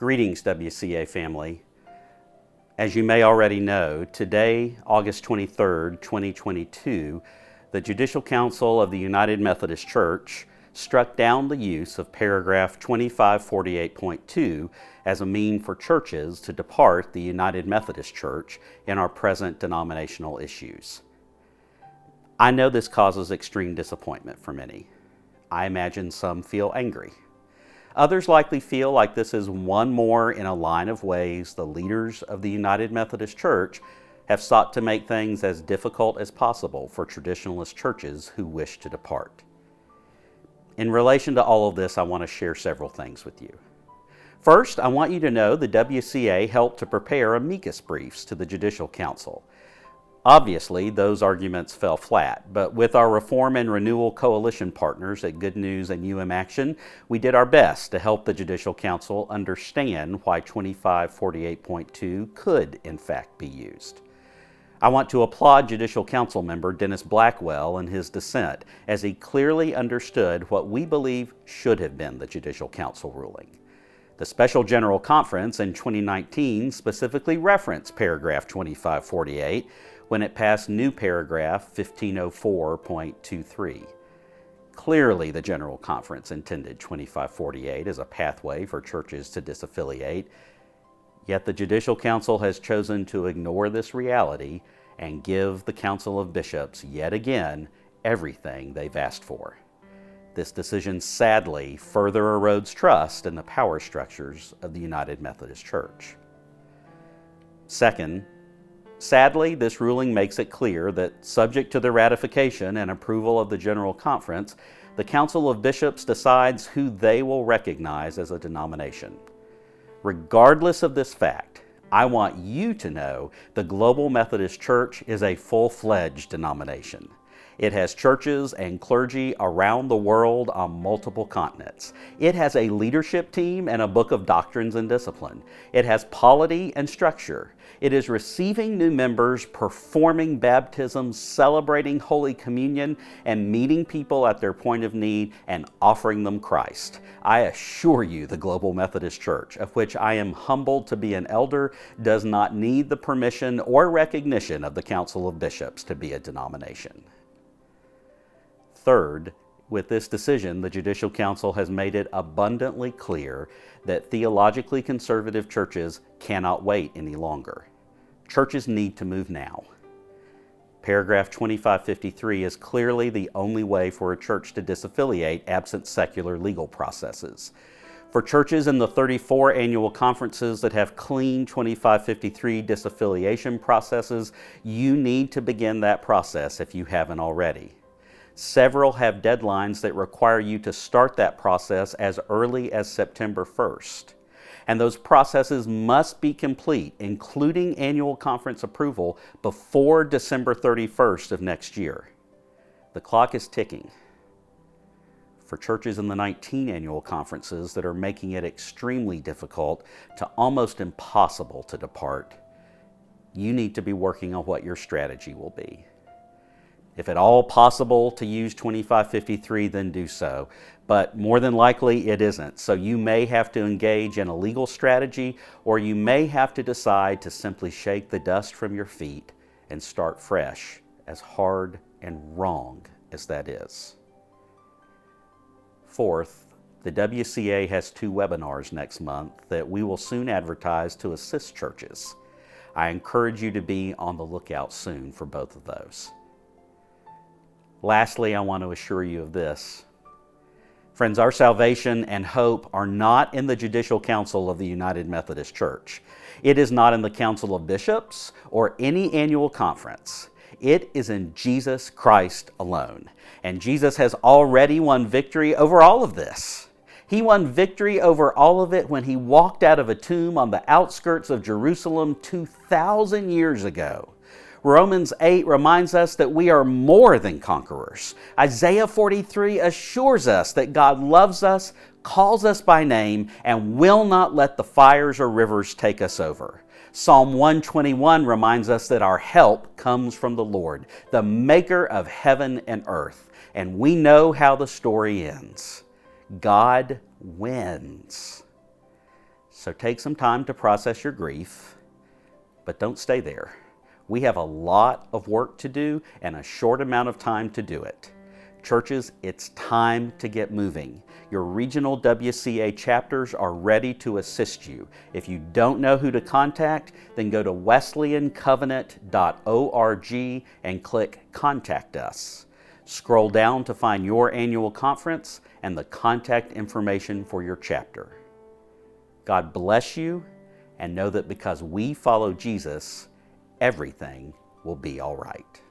Greetings, WCA family. As you may already know, today, August 23rd, 2022, the Judicial Council of the United Methodist Church struck down the use of paragraph 2548.2 as a mean for churches to depart the United Methodist Church in our present denominational issues. I know this causes extreme disappointment for many. I imagine some feel angry. Others likely feel like this is one more in a line of ways the leaders of the United Methodist Church have sought to make things as difficult as possible for traditionalist churches who wish to depart. In relation to all of this, I want to share several things with you. First, I want you to know the WCA helped to prepare amicus briefs to the Judicial Council. Obviously, those arguments fell flat, but with our Reform and Renewal Coalition partners at Good News and Action, we did our best to help the Judicial Council understand why 2548.2 could, in fact, be used. I want to applaud Judicial Council member Dennis Blackwell in his dissent, as he clearly understood what we believe should have been the Judicial Council ruling. The Special General Conference in 2019 specifically referenced paragraph 2548 when it passed new paragraph 1504.23. Clearly, the General Conference intended 2548 as a pathway for churches to disaffiliate, yet the Judicial Council has chosen to ignore this reality and give the Council of Bishops, yet again, everything they've asked for. This decision sadly further erodes trust in the power structures of the United Methodist Church. Second, sadly, this ruling makes it clear that, subject to the ratification and approval of the General Conference, the Council of Bishops decides who they will recognize as a denomination. Regardless of this fact, I want you to know the Global Methodist Church is a full-fledged denomination. It has churches and clergy around the world on multiple continents. It has a leadership team and a book of doctrines and discipline. It has polity and structure. It is receiving new members, performing baptisms, celebrating Holy Communion, and meeting people at their point of need and offering them Christ. I assure you the Global Methodist Church, of which I am humbled to be an elder, does not need the permission or recognition of the Council of Bishops to be a denomination. Third, with this decision, the Judicial Council has made it abundantly clear that theologically conservative churches cannot wait any longer. Churches need to move now. Paragraph 2553 is clearly the only way for a church to disaffiliate absent secular legal processes. For churches in the 34 annual conferences that have clean 2553 disaffiliation processes, you need to begin that process if you haven't already. Several have deadlines that require you to start that process as early as September 1st. And those processes must be complete, including annual conference approval, before December 31st of next year. The clock is ticking. For churches in the 19 annual conferences that are making it extremely difficult to almost impossible to depart, you need to be working on what your strategy will be. If at all possible to use 2553, then do so. But more than likely it isn't. So you may have to engage in a legal strategy, or you may have to decide to simply shake the dust from your feet and start fresh, as hard and wrong as that is. Fourth, the WCA has 2 webinars next month that we will soon advertise to assist churches. I encourage you to be on the lookout soon for both of those. Lastly, I want to assure you of this. Friends, our salvation and hope are not in the Judicial Council of the United Methodist Church. It is not in the Council of Bishops or any annual conference. It is in Jesus Christ alone. And Jesus has already won victory over all of this. He won victory over all of it when he walked out of a tomb on the outskirts of Jerusalem 2,000 years ago. Romans 8 reminds us that we are more than conquerors. Isaiah 43 assures us that God loves us, calls us by name, and will not let the fires or rivers take us over. Psalm 121 reminds us that our help comes from the Lord, the maker of heaven and earth. And we know how the story ends. God wins. So take some time to process your grief, but don't stay there. We have a lot of work to do and a short amount of time to do it. Churches, it's time to get moving. Your regional WCA chapters are ready to assist you. If you don't know who to contact, then go to wesleyancovenant.org and click Contact Us. Scroll down to find your annual conference and the contact information for your chapter. God bless you, and know that because we follow Jesus, everything will be all right.